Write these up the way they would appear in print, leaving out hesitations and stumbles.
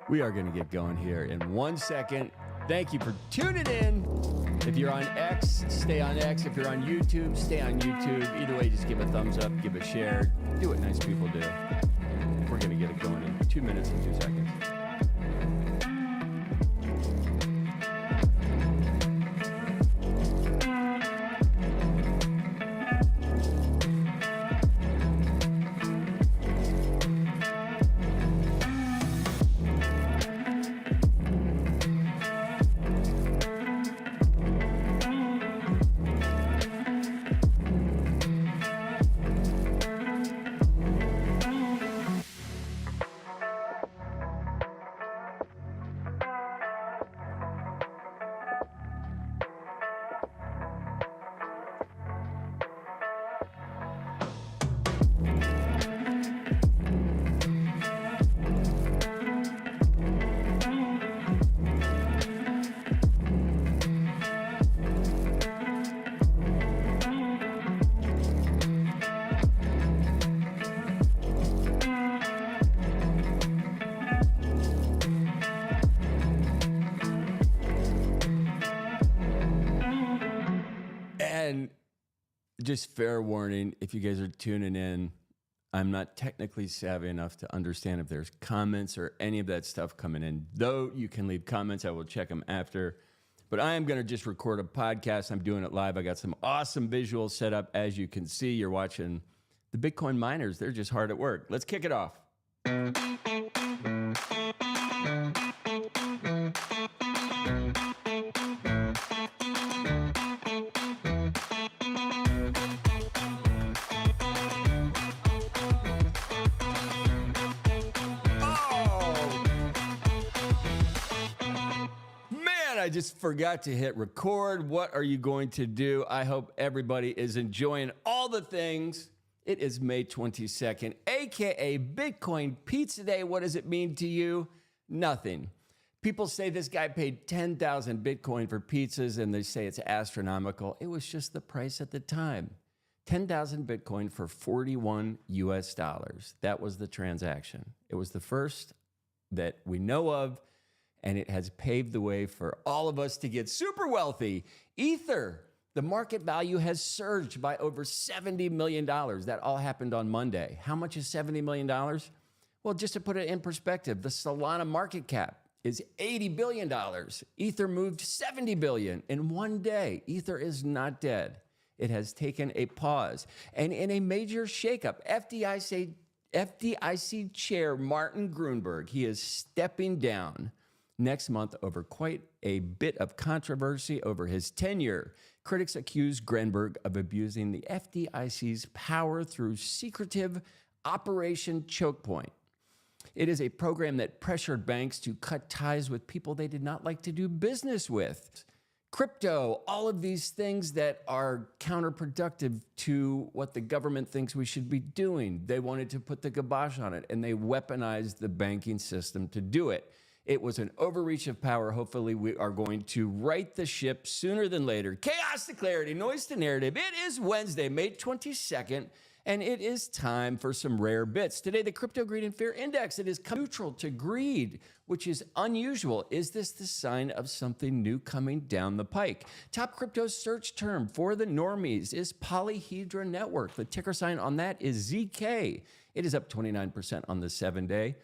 We are going to get going here in 1 second. Thank you for tuning in. If you're on X, stay on X. If you're on YouTube, stay on YouTube. Either way, just give a thumbs up, give a share. Do what nice people do. We're going to get it going in 2 minutes and 2 seconds. And just fair warning, if you guys are tuning in, I'm not technically savvy enough to understand if there's comments or any of that stuff coming in. Though you can leave comments, I will check them after. But I am going to just record a podcast. I'm doing it live. I got some awesome visuals set up. As you can see, you're watching the Bitcoin miners. They're just hard at work. Let's kick it off. I just forgot to hit record. What are you going to do? I hope everybody is enjoying all the things. It is May 22nd, aka Bitcoin Pizza Day. What does it mean to you? Nothing. People say this guy paid 10,000 Bitcoin for pizzas and they say it's astronomical. It was just the price at the time. 10,000 Bitcoin for 41 US dollars. That was the transaction. It was the first that we know of. And it has paved the way for all of us to get super wealthy. Ether, the market value has surged by over $70 million. That all happened on Monday. How much is $70 million? Well, just to put it in perspective, the Solana market cap is $80 billion. Ether moved $70 billion in one day. Ether is not dead. It has taken a pause. And in a major shakeup, FDIC chair Martin Gruenberg, he is stepping down next month over quite a bit of controversy over his tenure. Critics accuse Gruenberg of abusing the FDIC's power through secretive Operation Choke Point. It is a program that pressured banks to cut ties with people they did not like to do business with. Crypto, all of these things that are counterproductive to what the government thinks we should be doing. They wanted to put the kibosh on it, and they weaponized the banking system to do it. It was an overreach of power. Hopefully, we are going to right the ship sooner than later. Chaos to clarity, noise to narrative. It is Wednesday, May 22nd, and it is time for some rare bits. Today, the Crypto Greed and Fear Index, it is neutral to greed, which is unusual. Is this the sign of something new coming down the pike? Top crypto search term for the normies is Polyhedra Network. The ticker sign on that is ZK. It is up 29% on the 7-day.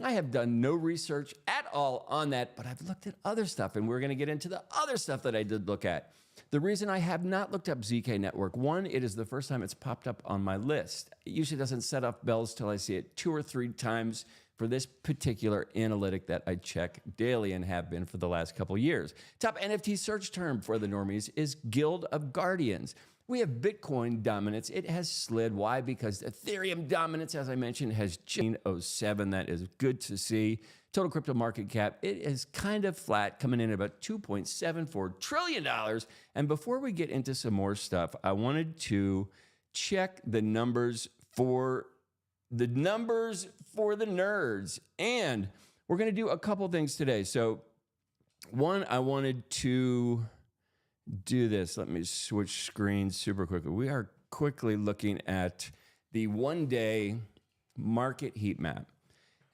I have done no research at all on that, but I've looked at other stuff, and we're going to get into the other stuff that I did look at. The reason I have not looked up ZK Network, one, it is the first time it's popped up on my list. It usually doesn't set off bells till I see it 2 or 3 times for this particular analytic that I check daily and have been for the last couple years. Top NFT search term for the normies is Guild of Guardians. We have Bitcoin dominance. It has slid. Why? Because Ethereum dominance, as I mentioned, has changed 07. That is good to see. Total crypto market cap, it is kind of flat, coming in at about $2.74 trillion. And before we get into some more stuff, I wanted to check the numbers for the nerds. And we're going to do a couple things today. So one, I wanted to do this. Let me switch screens super quickly. We are quickly looking at the one-day market heat map.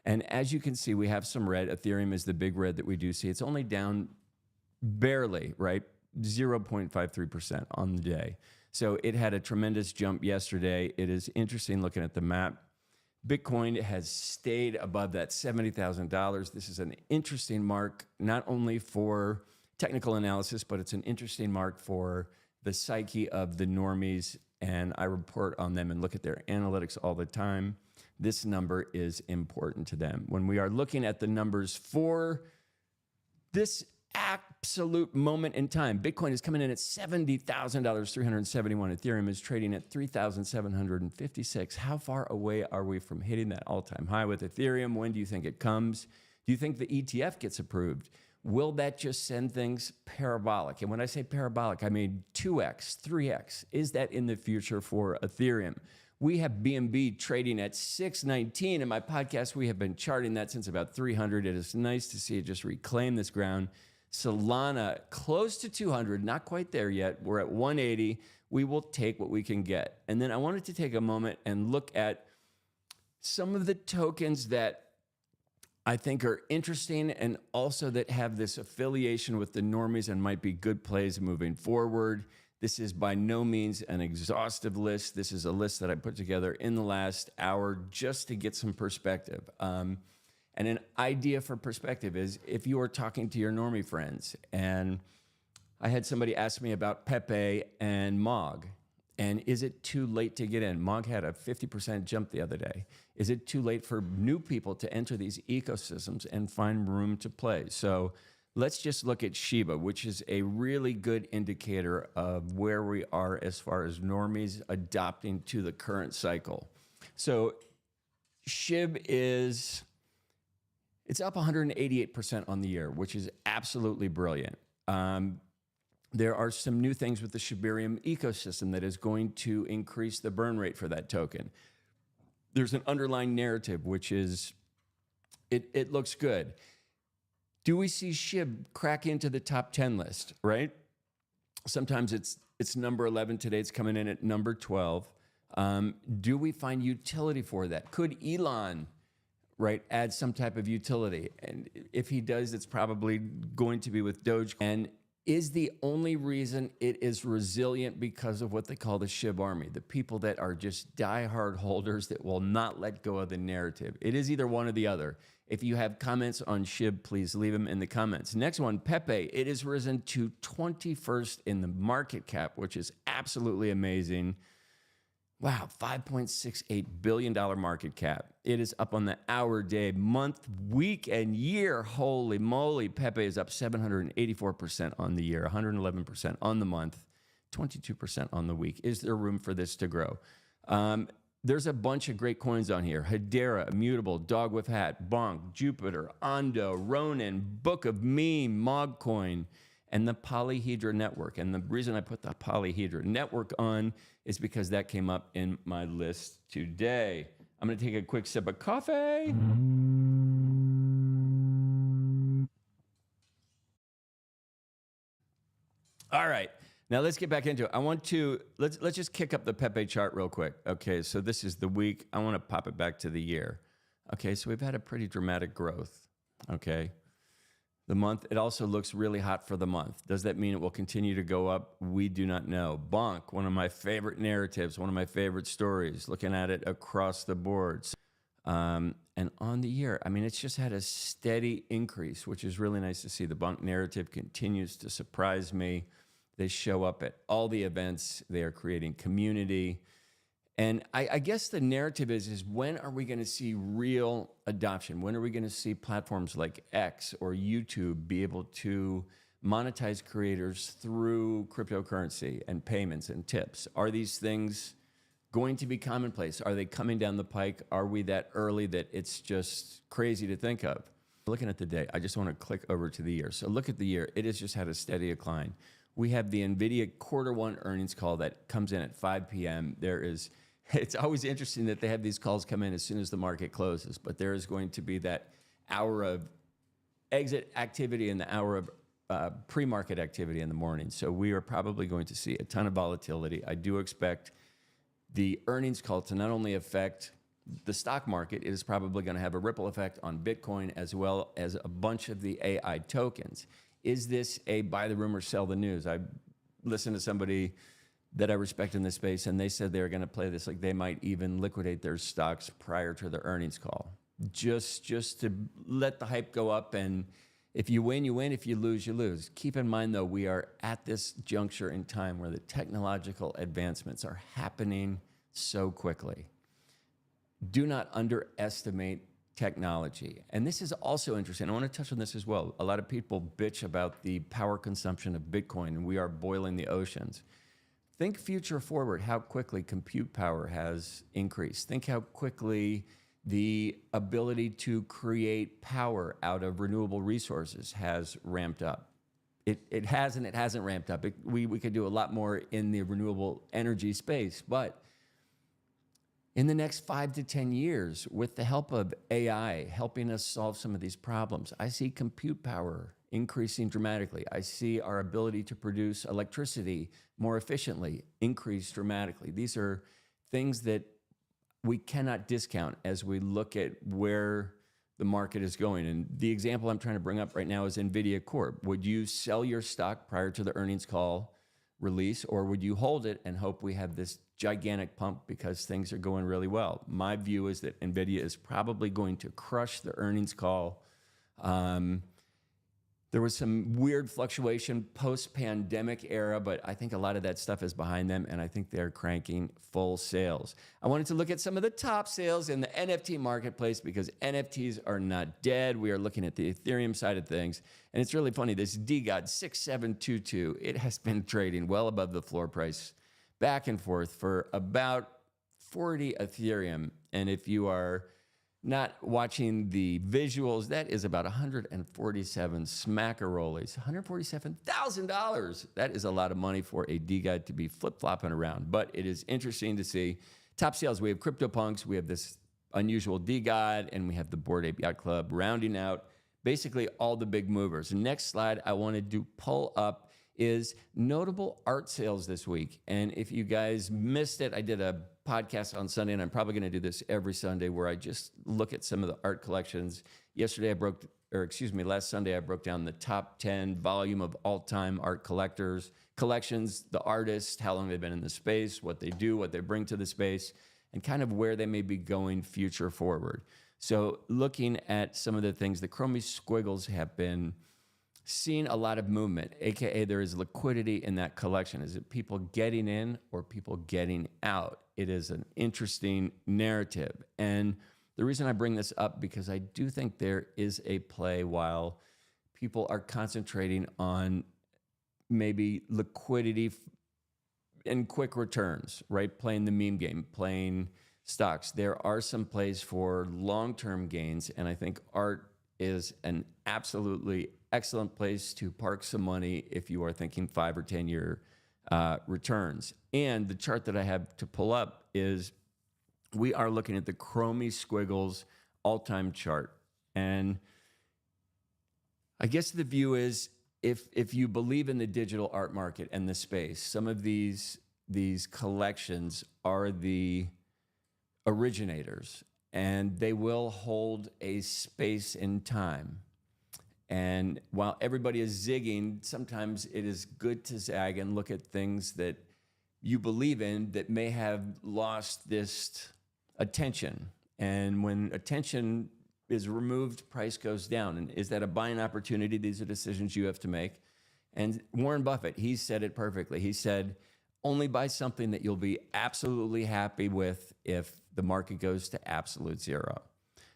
And as you can see, we have some red. Ethereum is the big red that we do see. It's only down barely, right? 0.53% on the day. So it had a tremendous jump yesterday. It is interesting looking at the map. Bitcoin has stayed above that $70,000. This is an interesting mark, not only for technical analysis, but it's an interesting mark for the psyche of the normies. And I report on them and look at their analytics all the time. This number is important to them. When we are looking at the numbers for this absolute moment in time, Bitcoin is coming in at $70,000, 371. Ethereum is trading at 3,756. How far away are we from hitting that all-time high with Ethereum? When do you think it comes? Do you think the ETF gets approved? Will that just send things parabolic? And when I say parabolic, I mean 2x, 3x. Is that in the future for Ethereum? We have BNB trading at 619. In my podcast, we have been charting that since about 300. It is nice to see it just reclaim this ground. Solana, close to 200, not quite there yet. We're at 180. We will take what we can get. And then I wanted to take a moment and look at some of the tokens that I think are interesting and also that have this affiliation with the normies and might be good plays moving forward. This is by no means an exhaustive list. This is a list that I put together in the last hour just to get some perspective. And an idea for perspective is if you are talking to your normie friends, and I had somebody ask me about Pepe and Mog, and is it too late to get in? Mog had a 50% jump the other day. Is it too late for new people to enter these ecosystems and find room to play? So let's just look at Shiba, which is a really good indicator of where we are as far as normies adopting to the current cycle. So SHIB it's up 188% on the year, which is absolutely brilliant. There are some new things with the Shibarium ecosystem that is going to increase the burn rate for that token. There's an underlying narrative, which is, it looks good. Do we see SHIB crack into the top 10 list, right? Sometimes it's number 11. Today it's coming in at number 12. Do we find utility for that? Could Elon, right, add some type of utility? And if he does, it's probably going to be with Doge. And is the only reason it is resilient because of what they call the SHIB army, the people that are just diehard holders that will not let go of the narrative? It is either one or the other. If you have comments on SHIB, please leave them in the comments. Next one, Pepe. It has risen to 21st in the market cap, which is absolutely amazing. Wow, $5.68 billion market cap. It is up on the hour, day, month, week, and year. Holy moly, Pepe is up 784% on the year, 111% on the month, 22% on the week. Is there room for this to grow? There's a bunch of great coins on here. Hedera, Immutable, Dog with Hat, Bonk, Jupiter, Ondo, Ronin, Book of Meme, Mogcoin, and the Polyhedra Network. And the reason I put the Polyhedra Network on is because that came up in my list today. I'm going to take a quick sip of coffee. All right. Now let's get back into it. I want to, let's just kick up the Pepe chart real quick. Okay, so this is the week. I want to pop it back to the year. Okay, so we've had a pretty dramatic growth. Okay. The month, it also looks really hot for the month. Does that mean it will continue to go up? We do not know. Bonk, one of my favorite narratives, one of my favorite stories, looking at it across the boards. And on the year, I mean, it's just had a steady increase, which is really nice to see. The Bonk narrative continues to surprise me. They show up at all the events. They are creating community. And I guess the narrative is when are we going to see real adoption? When are we going to see platforms like X or YouTube be able to monetize creators through cryptocurrency and payments and tips? Are these things going to be commonplace? Are they coming down the pike? Are we that early that it's just crazy to think of? Looking at the day, I just want to click over to the year. So look at the year. It has just had a steady decline. We have the NVIDIA Q1 earnings call that comes in at 5 p.m. It's always interesting that they have these calls come in as soon as the market closes, but there is going to be that hour of exit activity and the hour of pre-market activity in the morning. So we are probably going to see a ton of volatility. I do expect the earnings call to not only affect the stock market, it is probably going to have a ripple effect on Bitcoin as well as a bunch of the AI tokens. Is this a buy the rumor, sell the news? I listened to somebody that I respect in this space, and they said they're going to play this like they might even liquidate their stocks prior to the earnings call, just to let the hype go up. And if you win, you win. If you lose, you lose. Keep in mind, though, we are at this juncture in time where the technological advancements are happening so quickly. Do not underestimate technology. And this is also interesting. I want to touch on this as well. A lot of people bitch about the power consumption of Bitcoin, and we are boiling the oceans. Think future forward, how quickly compute power has increased. Think how quickly the ability to create power out of renewable resources has ramped up. It hasn't ramped up. We could do a lot more in the renewable energy space, but in the next 5 to 10 years, with the help of AI helping us solve some of these problems, I see compute power increasing dramatically. I see our ability to produce electricity more efficiently increase dramatically. These are things that we cannot discount as we look at where the market is going. And the example I'm trying to bring up right now is NVIDIA Corp. Would you sell your stock prior to the earnings call release, or would you hold it and hope we have this gigantic pump because things are going really well? My view is that NVIDIA is probably going to crush the earnings call. There was some weird fluctuation post-pandemic era, but I think a lot of that stuff is behind them, and I think they're cranking full sales. I wanted to look at some of the top sales in the NFT marketplace because NFTs are not dead. We are looking at the Ethereum side of things, and it's really funny. This DeGod 6722, it has been trading well above the floor price back and forth for about 40 Ethereum, and if you are not watching the visuals, that is about 147 smackarolis, $147,000. That is a lot of money for a DeGod to be flip-flopping around, but it is interesting to see. Top sales, we have CryptoPunks, we have this unusual DeGod, and we have the Bored Ape Yacht Club rounding out basically all the big movers. Next slide I wanted to pull up is notable art sales this week. And if you guys missed it, I did a podcast on Sunday, and I'm probably going to do this every Sunday where I just look at some of the art collections. Last Sunday, I broke down the top 10 volume of all-time art collections, the artists, how long they've been in the space, what they do, what they bring to the space, and kind of where they may be going future forward. So looking at some of the things, the Chromie Squiggles have been seeing a lot of movement, AKA there is liquidity in that collection. Is it people getting in or people getting out? It is an interesting narrative. And the reason I bring this up, because I do think there is a play while people are concentrating on maybe liquidity and quick returns, right? Playing the meme game, playing stocks. There are some plays for long-term gains, and I think art is an absolutely excellent place to park some money if you are thinking 5 or 10 year returns. And the chart that I have to pull up is we are looking at the Chromie Squiggles all-time chart. And I guess the view is if you believe in the digital art market and the space, some of these collections are the originators, and they will hold a space in time. And while everybody is zigging, sometimes it is good to zag and look at things that you believe in that may have lost this attention. And when attention is removed, price goes down. And is that a buying opportunity? These are decisions you have to make. And Warren Buffett, he said it perfectly. He said, only buy something that you'll be absolutely happy with if the market goes to absolute zero.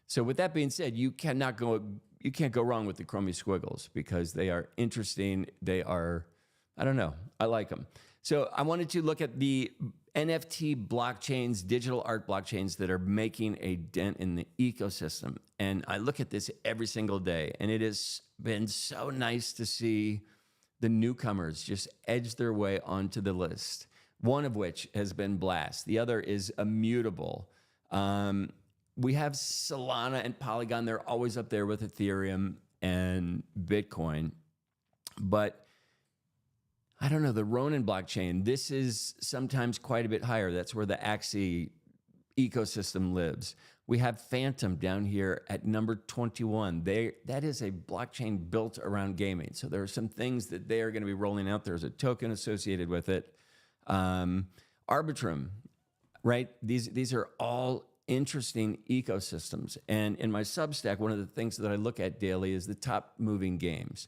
So with that being said, you can't go wrong with the Chromie Squiggles because they are interesting. They are, I don't know, I like them. So I wanted to look at the NFT blockchains, digital art blockchains that are making a dent in the ecosystem. And I look at this every single day, and it has been so nice to see the newcomers just edge their way onto the list, one of which has been Blast. The other is Immutable. We have Solana and Polygon. They're always up there with Ethereum and Bitcoin. But I don't know, the Ronin blockchain, this is sometimes quite a bit higher. That's where the Axie ecosystem lives. We have Phantom down here at number 21. That is a blockchain built around gaming. So there are some things that they are going to be rolling out. There's a token associated with it. Arbitrum, right? These are all interesting ecosystems. And in my Substack, one of the things that I look at daily is the top moving games.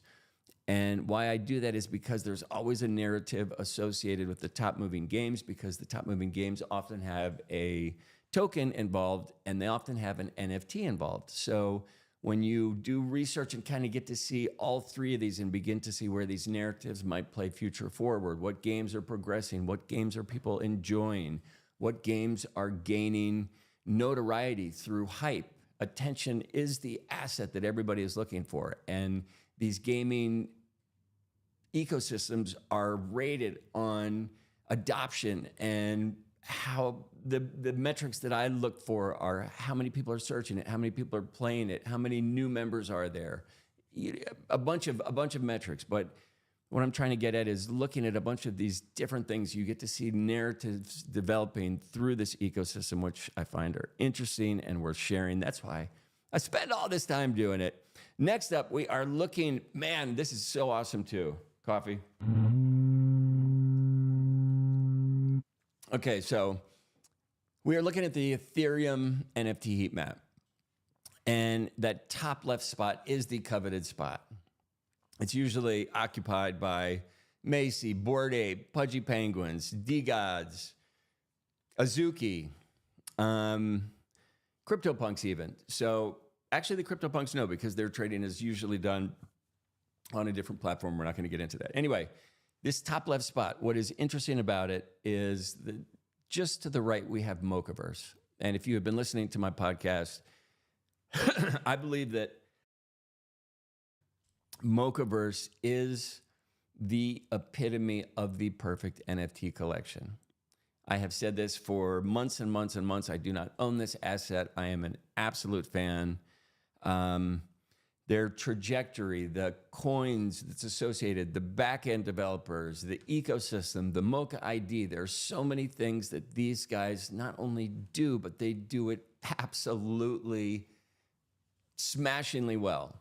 And why I do that is because there's always a narrative associated with the top moving games, because the top moving games often have a token involved and they often have an NFT involved. So when you do research and kind of get to see all three of these and begin to see where these narratives might play future forward, what games are progressing, what games are people enjoying, what games are gaining notoriety through hype. Attention is the asset that everybody is looking for. And these gaming ecosystems are rated on adoption, and how the metrics that I look for are how many people are searching it, how many people are playing it, how many new members are there, a bunch of metrics. But what I'm trying to get at is looking at a bunch of these different things. You get to see narratives developing through this ecosystem, which I find are interesting and worth sharing. That's why I spend all this time doing it. Next up, we are looking, man, this is so awesome too. Coffee. Okay, so we are looking at the Ethereum NFT heat map. And that top left spot is the coveted spot. It's usually occupied by Macy, Bored Ape, Pudgy Penguins, D-Gods, Azuki, CryptoPunks even. So actually the CryptoPunks know, because their trading is usually done on a different platform. We're not going to get into that. Anyway, this top left spot, what is interesting about it is that just to the right, we have Mochaverse. And if you have been listening to my podcast, I believe that Mochaverse is the epitome of the perfect NFT collection. I have said this for months and months and months. I do not own this asset. I am an absolute fan. Their trajectory, the coins that's associated, the back-end developers, the ecosystem, the Mocha ID. There are so many things that these guys not only do, but they do it absolutely smashingly well.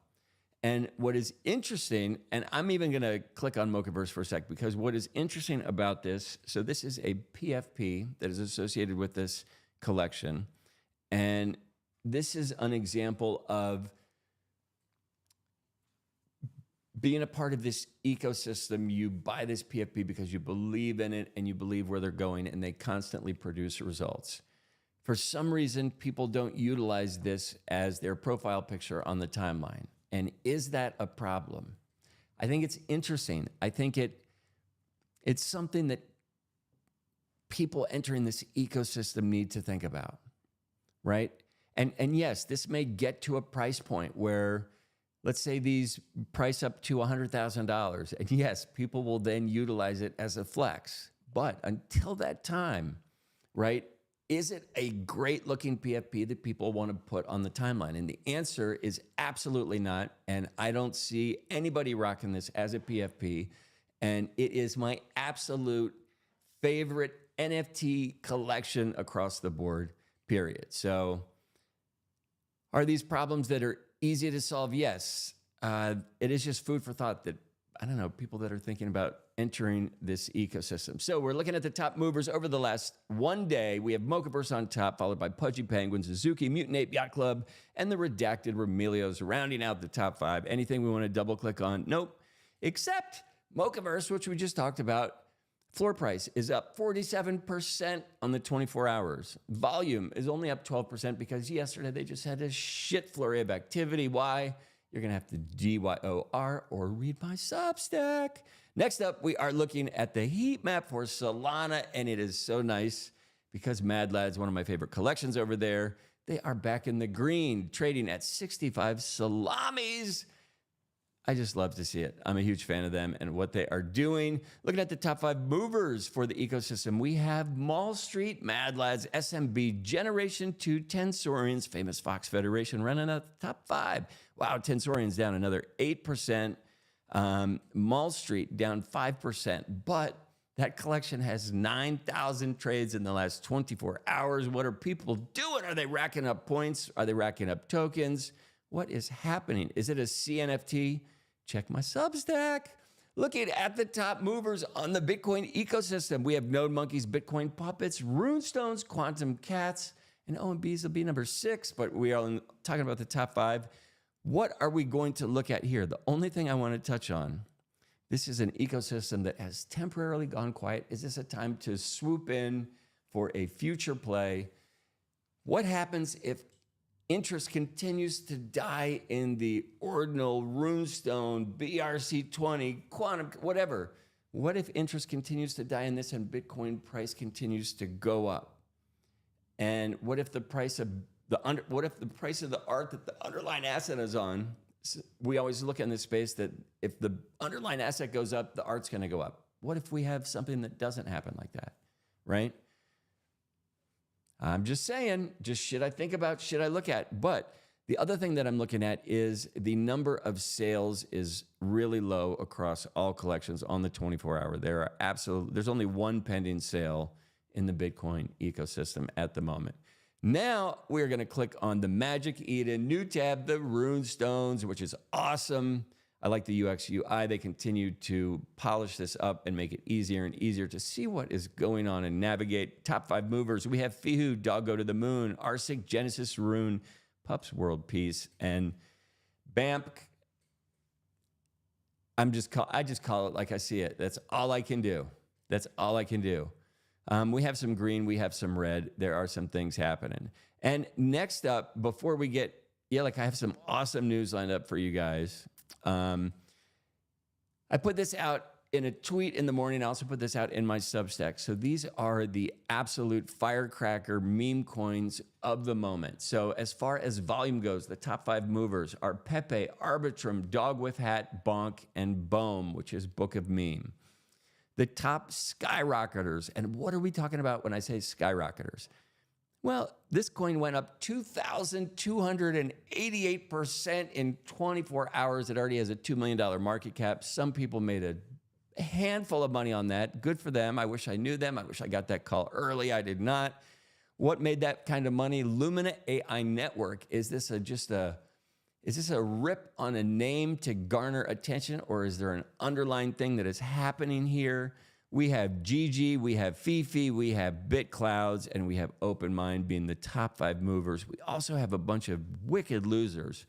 And what is interesting, and I'm even going to click on Mochaverse for a sec, because what is interesting about this, so this is a PFP that is associated with this collection. And this is an example of being a part of this ecosystem. You buy this PFP because you believe in it and you believe where they're going, and they constantly produce results. For some reason, people don't utilize this as their profile picture on the timeline. And is that a problem? I think it's interesting. I think it's something that people entering this ecosystem need to think about, right? And yes, this may get to a price point where, let's say these price up to $100,000. And yes, people will then utilize it as a flex. But until that time, right, is it a great looking PFP that people want to put on the timeline? And the answer is absolutely not. And I don't see anybody rocking this as a PFP. And it is my absolute favorite NFT collection across the board, period. So are these problems that are easy to solve? Yes. It is just food for thought that, I don't know, people that are thinking about entering this ecosystem. So we're looking at the top movers over the last one day. We have Mochaverse on top, followed by Pudgy Penguins, Azuki, Mutant Ape Yacht Club, and the Redacted Remelios rounding out the top five. Anything we want to double click on? Nope. Except Mochaverse, which we just talked about. Floor price is up 47% on the 24 hours. Volume is only up 12% because yesterday they just had a shit flurry of activity. Why? You're going to have to DYOR or read my Substack. Next up, we are looking at the heat map for Solana, and it is so nice because Mad Lads, one of my favorite collections over there, they are back in the green, trading at 65 salamis. I just love to see it. I'm a huge fan of them and what they are doing. Looking at the top five movers for the ecosystem, we have Mall Street, Mad Lads, SMB, Generation 2, Tensorians, Famous Fox Federation running at the top five. Wow, Tensorians down another 8%. Mall Street down 5%. But That collection has 9,000 trades in the last 24 hours. What are people doing? Are they racking up points? Are they racking up tokens? What is happening? Is it a CNFT? Check my Substack. Looking at the top movers on the Bitcoin ecosystem, we have Node Monkeys, Bitcoin Puppets, Runestones, Quantum Cats, and OMBs will be number 6, but we are talking about the top 5. What are we going to look at here? The only thing I want to touch on, this is an ecosystem that has temporarily gone quiet. Is this a time to swoop in for a future play? What happens if interest continues to die in the ordinal, Runestone, BRC20, Quantum, whatever? What if interest continues to die in this and Bitcoin price continues to go up? And what if the price of the art that the underlying asset is on? We always look in this space that if the underlying asset goes up, the art's going to go up. What if we have something that doesn't happen like that, right? I'm just saying, just should I think about, should I look at? But the other thing that I'm looking at is the number of sales is really low across all collections on the 24-hour. There's only one pending sale in the Bitcoin ecosystem at the moment. Now we're going to click on the Magic Eden, new tab, the Runestones, which is awesome. I like the UX UI. They continue to polish this up and make it easier and easier to see what is going on and navigate. Top 5 movers. We have Fihu, Doggo to the Moon, Arsig, Genesis Rune, Pups World Peace, and BAMP. I just call it like I see it. That's all I can do. That's all I can do. We have some green, we have some red. There are some things happening. And next up, before we get, I have some awesome news lined up for you guys. I put this out in a tweet in the morning. I also put this out in my Substack. So these are the absolute firecracker meme coins of the moment. So as far as volume goes, the top 5 movers are Pepe, Arbitrum, Dog with Hat, Bonk, and Bohm, which is Book of Meme. The top skyrocketers, and what are we talking about when I say skyrocketers? Well, this coin went up 2,288% in 24 hours. It already has a $2 million market cap. Some people made a handful of money on that. Good for them. I wish I knew them. I wish I got that call early. I did not. What made that kind of money? Lumina AI Network. Is this a rip on a name to garner attention, or is there an underlying thing that is happening here? We have Gigi, we have Fifi, we have BitClouds, and we have OpenMind being the top 5 movers. We also have a bunch of wicked losers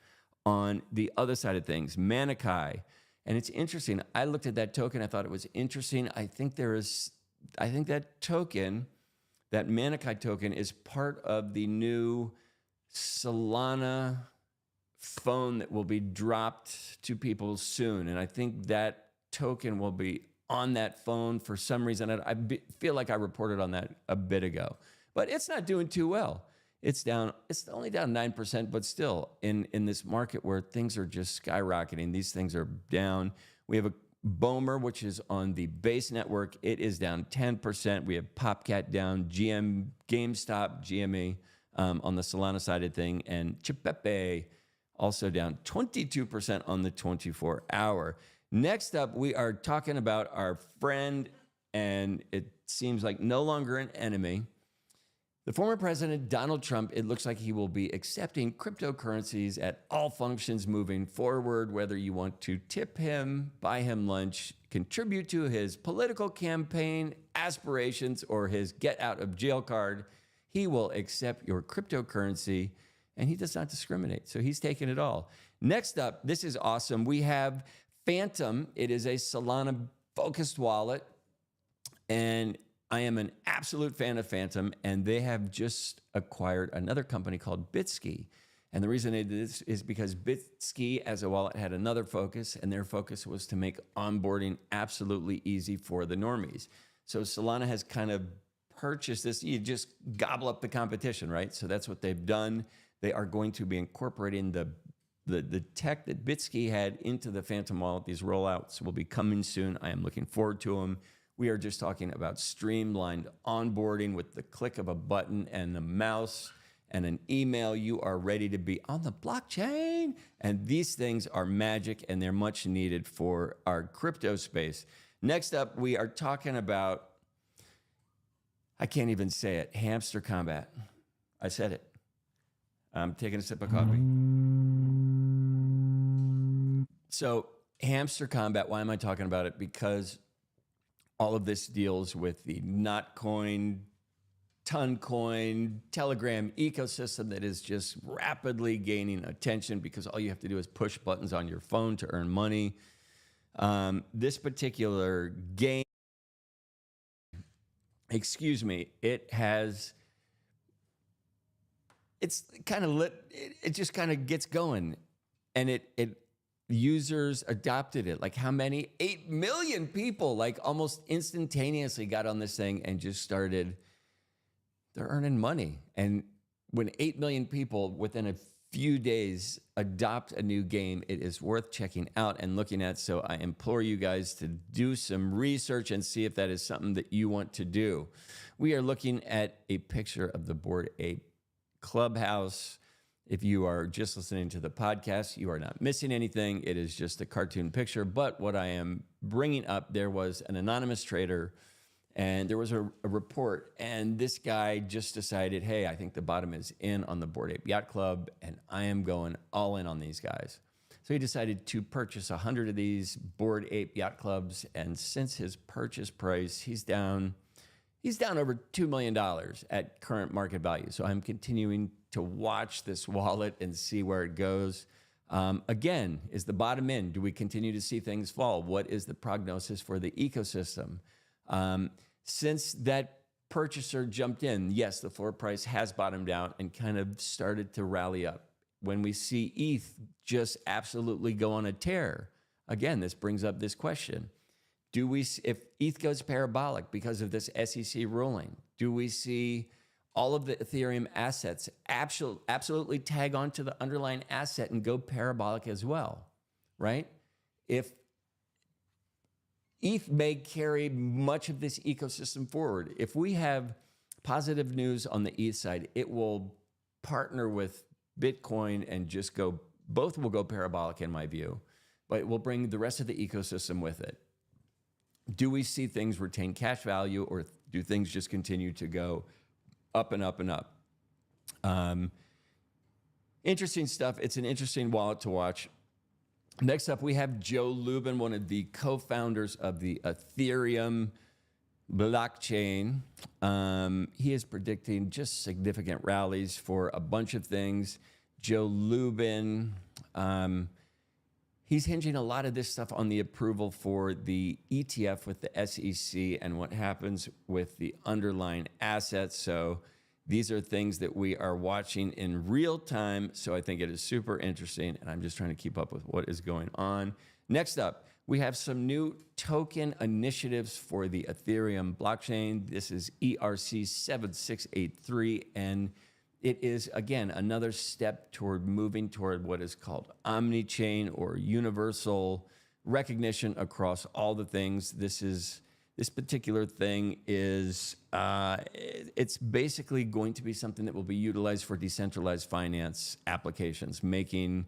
on the other side of things. Manikai, and it's interesting. I looked at that token. I thought it was interesting. I think that token, that Manikai token, is part of the new Solana phone that will be dropped to people soon. And I think that token will be on that phone for some reason. I feel like I reported on that a bit ago, but it's not doing too well. It's down. It's only down 9%, but still in this market where things are just skyrocketing, these things are down. We have a Bomer, which is on the Base network. It is down 10%. We have Popcat down, GameStop, GME on the Solana side of thing, and Chipepe also down 22% on the 24-hour. Next up, we are talking about our friend, and it seems like no longer an enemy. The former president, Donald Trump, it looks like he will be accepting cryptocurrencies at all functions moving forward, whether you want to tip him, buy him lunch, contribute to his political campaign aspirations, or his get out of jail card. He will accept your cryptocurrency, and he does not discriminate. So he's taking it all. Next up, this is awesome. We have Phantom. It is a Solana-focused wallet, and I am an absolute fan of Phantom, and they have just acquired another company called Bitski. And the reason they did this is because Bitski as a wallet had another focus, and their focus was to make onboarding absolutely easy for the normies. So Solana has kind of purchased this. You just gobble up the competition, right? So that's what they've done. They are going to be incorporating the tech that Bitski had into the Phantom wallet. These rollouts will be coming soon. I am looking forward to them. We are just talking about streamlined onboarding with the click of a button and the mouse and an email. You are ready to be on the blockchain. And these things are magic, and they're much needed for our crypto space. Next up, we are talking about, I can't even say it, Hamster Combat. I said it. I'm taking a sip of coffee. So, Hamster Combat, why am I talking about it? Because all of this deals with the Notcoin, Toncoin, Telegram ecosystem that is just rapidly gaining attention because all you have to do is push buttons on your phone to earn money. This particular game, it's kind of lit, it just kind of gets going, and it users adopted it. Like how many? 8 million people, like almost instantaneously got on this thing and just started, they're earning money. And when 8 million people within a few days adopt a new game, it is worth checking out and looking at. So I implore you guys to do some research and see if that is something that you want to do. We are looking at a picture of the Bored Ape Clubhouse. If you are just listening to the podcast, you are not missing anything. It is just a cartoon picture. But what I am bringing up, there was an anonymous trader and there was a report, and this guy just decided, hey, I think the bottom is in on the Bored Ape Yacht Club, and I am going all in on these guys. So he decided to purchase 100 of these Bored Ape Yacht Clubs, and since his purchase price, he's down over $2 million at current market value. So I'm continuing to watch this wallet and see where it goes. Again, is the bottom in? Do we continue to see things fall? What is the prognosis for the ecosystem? Since that purchaser jumped in, yes, the floor price has bottomed out and kind of started to rally up. When we see ETH just absolutely go on a tear, again, this brings up this question. If ETH goes parabolic because of this SEC ruling, do we see all of the Ethereum assets absolutely tag onto the underlying asset and go parabolic as well, right? If ETH may carry much of this ecosystem forward. If we have positive news on the ETH side, it will partner with Bitcoin and just go, both will go parabolic in my view, but it will bring the rest of the ecosystem with it. Do we see things retain cash value, or do things just continue to go up and up and up? Interesting stuff. It's an interesting wallet to watch. Next up, we have Joe Lubin, one of the co-founders of the Ethereum blockchain. He is predicting just significant rallies for a bunch of things. Joe Lubin, he's hinging a lot of this stuff on the approval for the ETF with the SEC and what happens with the underlying assets. So these are things that we are watching in real time. So I think it is super interesting, and I'm just trying to keep up with what is going on. Next up, we have some new token initiatives for the Ethereum blockchain. This is ERC-7683, and it is, again, another step toward moving toward what is called omni-chain or universal recognition across all the things. This particular thing is, it's basically going to be something that will be utilized for decentralized finance applications, making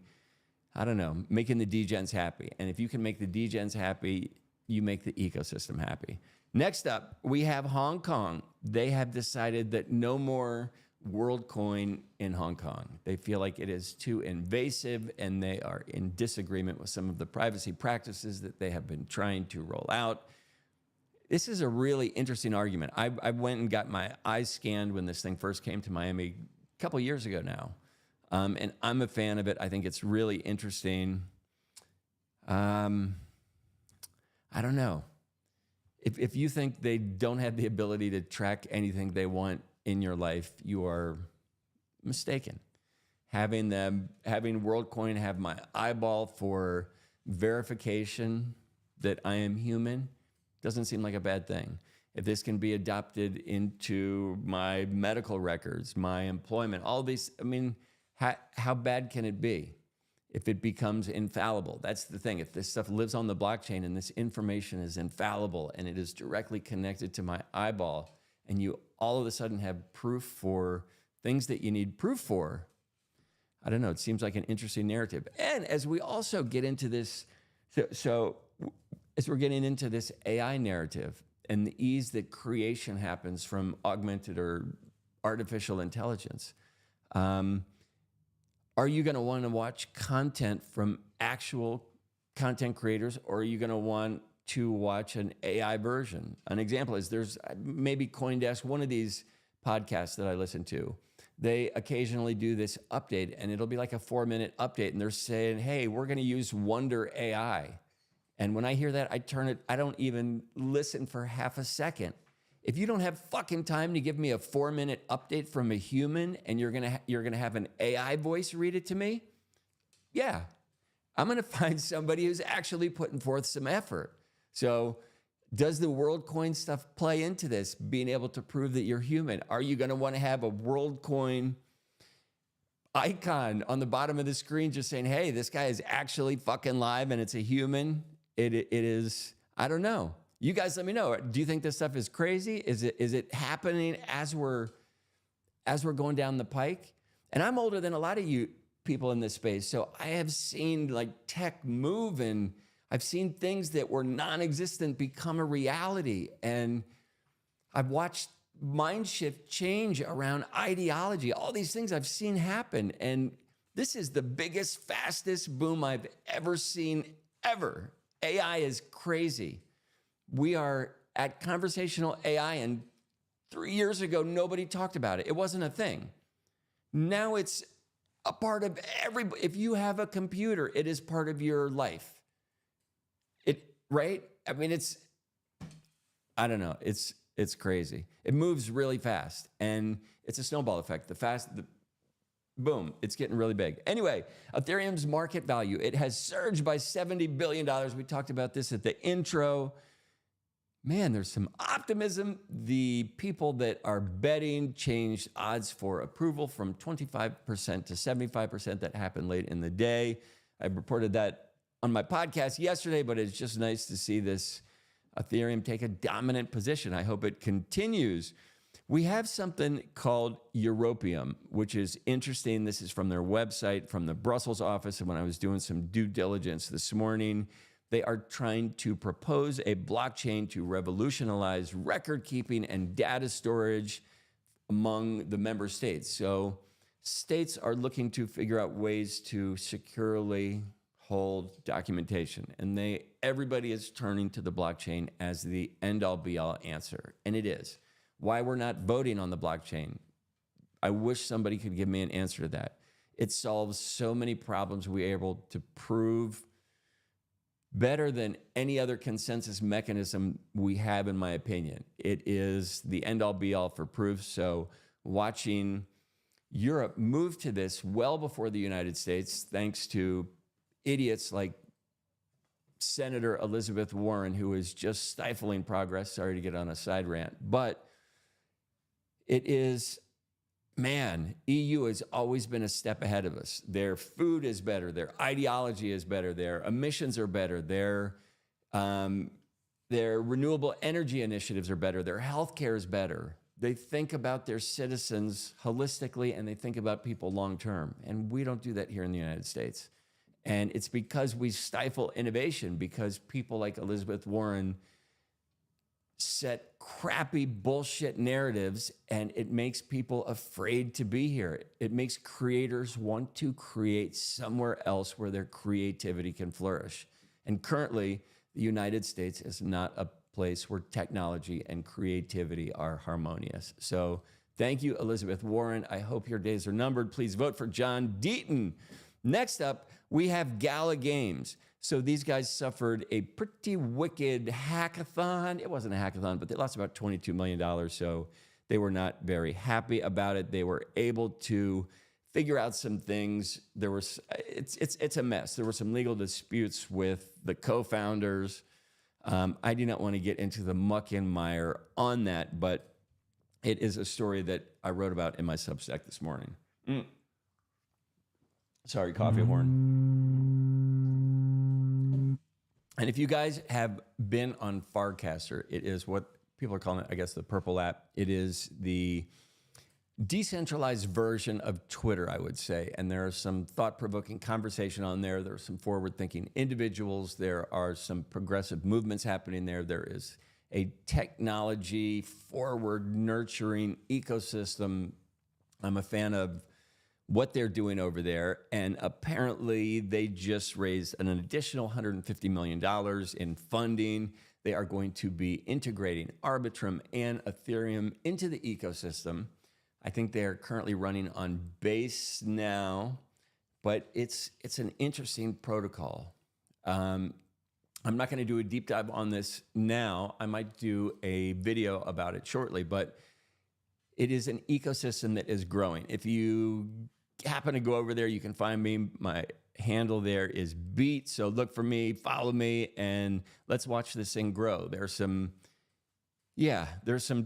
the degens happy. And if you can make the degens happy, you make the ecosystem happy. Next up, we have Hong Kong. They have decided that no more WorldCoin in Hong Kong. They feel like it is too invasive, and they are in disagreement with some of the privacy practices that they have been trying to roll out. This is a really interesting argument. I went and got my eyes scanned when this thing first came to Miami a couple years ago now. And I'm a fan of it. I think it's really interesting. I don't know. If you think they don't have the ability to track anything they want in your life, you are mistaken. Having WorldCoin have my eyeball for verification that I am human doesn't seem like a bad thing. If this can be adopted into my medical records, my employment, all these, I mean, how bad can it be if it becomes infallible? That's the thing. If this stuff lives on the blockchain and this information is infallible and it is directly connected to my eyeball, and you all of a sudden have proof for things that you need proof for, I don't know, it seems like an interesting narrative. And as we also get into this, so as we're getting into this AI narrative and the ease that creation happens from augmented or artificial intelligence, are you going to want to watch content from actual content creators, or are you going to want to watch an AI version? An example is there's maybe CoinDesk, one of these podcasts that I listen to. They occasionally do this update, and it'll be like a 4-minute update, and they're saying, hey, we're going to use Wonder AI. And when I hear that, I don't even listen for half a second. If you don't have fucking time to give me a 4-minute update from a human and you're gonna have an AI voice read it to me, yeah, I'm gonna find somebody who's actually putting forth some effort. So does the WorldCoin stuff play into this, being able to prove that you're human? Are you gonna wanna have a WorldCoin icon on the bottom of the screen just saying, hey, this guy is actually fucking live and it's a human? It is, I don't know. You guys let me know. Do you think this stuff is crazy? Is it happening as we're going down the pike? And I'm older than a lot of you people in this space, so I have seen like tech move, and I've seen things that were non-existent become a reality. And I've watched mind shift change around ideology. All these things I've seen happen. And this is the biggest, fastest boom I've ever seen, ever. AI is crazy. We are at conversational AI, and 3 years ago, nobody talked about it. It wasn't a thing. Now it's a part of everybody. If you have a computer, it is part of your life. Right? I mean, I don't know. It's crazy. It moves really fast, and it's a snowball effect. Boom, it's getting really big. Anyway, Ethereum's market value, it has surged by $70 billion. We talked about this at the intro. Man, there's some optimism. The people that are betting changed odds for approval from 25% to 75%. That happened late in the day. I reported that on my podcast yesterday, but it's just nice to see this Ethereum take a dominant position. I hope it continues. We have something called Europium, which is interesting. This is from their website, from the Brussels office. And when I was doing some due diligence this morning, they are trying to propose a blockchain to revolutionize record keeping and data storage among the member states. So states are looking to figure out ways to securely hold documentation. And everybody is turning to the blockchain as the end-all be-all answer. And it is. Why we're not voting on the blockchain, I wish somebody could give me an answer to that. It solves so many problems we're able to prove better than any other consensus mechanism we have, in my opinion. It is the end-all be-all for proof. So watching Europe move to this well before the United States, thanks to idiots like Senator Elizabeth Warren, who is just stifling progress. Sorry to get on a side rant, but it is, man, EU has always been a step ahead of us. Their food is better. Their ideology is better. Their emissions are better. Their renewable energy initiatives are better. Their healthcare is better. They think about their citizens holistically, and they think about people long-term. And we don't do that here in the United States. And it's because we stifle innovation, because people like Elizabeth Warren set crappy bullshit narratives, and it makes people afraid to be here. It makes creators want to create somewhere else where their creativity can flourish. And currently, the United States is not a place where technology and creativity are harmonious. So thank you, Elizabeth Warren. I hope your days are numbered. Please vote for John Deaton. Next up, we have Gala Games. So these guys suffered a pretty wicked hackathon. It wasn't a hackathon, but they lost about $22 million. So they were not very happy about it. They were able to figure out some things. It's a mess. There were some legal disputes with the co-founders. I do not want to get into the muck and mire on that, but it is a story that I wrote about in my Substack this morning. Sorry, coffee horn. And if you guys have been on Farcaster, it is what people are calling it, I guess, the purple app. It is the decentralized version of Twitter, I would say. And there are some thought-provoking conversation on there. There are some forward-thinking individuals. There are some progressive movements happening there. There is a technology forward nurturing ecosystem. I'm a fan of what they're doing over there. And apparently they just raised an additional $150 million in funding. They are going to be integrating Arbitrum and Ethereum into the ecosystem. I think they're currently running on Base now, but it's an interesting protocol. I'm not going to do a deep dive on this now. I might do a video about it shortly, but it is an ecosystem that is growing. If you happen to go over there, you can find me. My handle there is Beat. So look for me, follow me, and let's watch this thing grow. There's some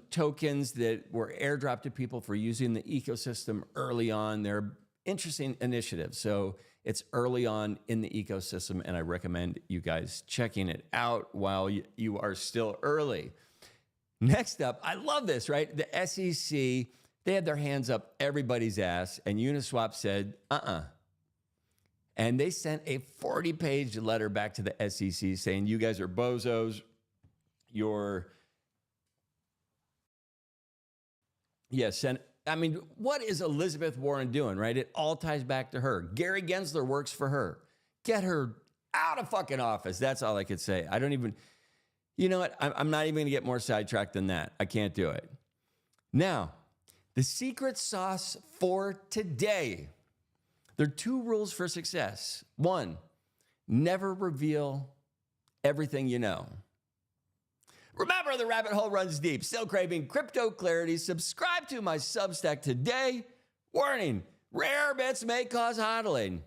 tokens that were airdropped to people for using the ecosystem early on. They're interesting initiatives. So it's early on in the ecosystem, and I recommend you guys checking it out while you are still early. Next up, I love this, right? The SEC, they had their hands up everybody's ass, and Uniswap said, And they sent a 40-page letter back to the SEC saying, you guys are bozos. What is Elizabeth Warren doing, right? It all ties back to her. Gary Gensler works for her. Get her out of fucking office. That's all I could say. You know what? I'm not even going to get more sidetracked than that. I can't do it. Now, the secret sauce for today. There are 2 rules for success. 1, never reveal everything you know. Remember, the rabbit hole runs deep. Still craving crypto clarity? Subscribe to my Substack today. Warning, rare bits may cause hodling.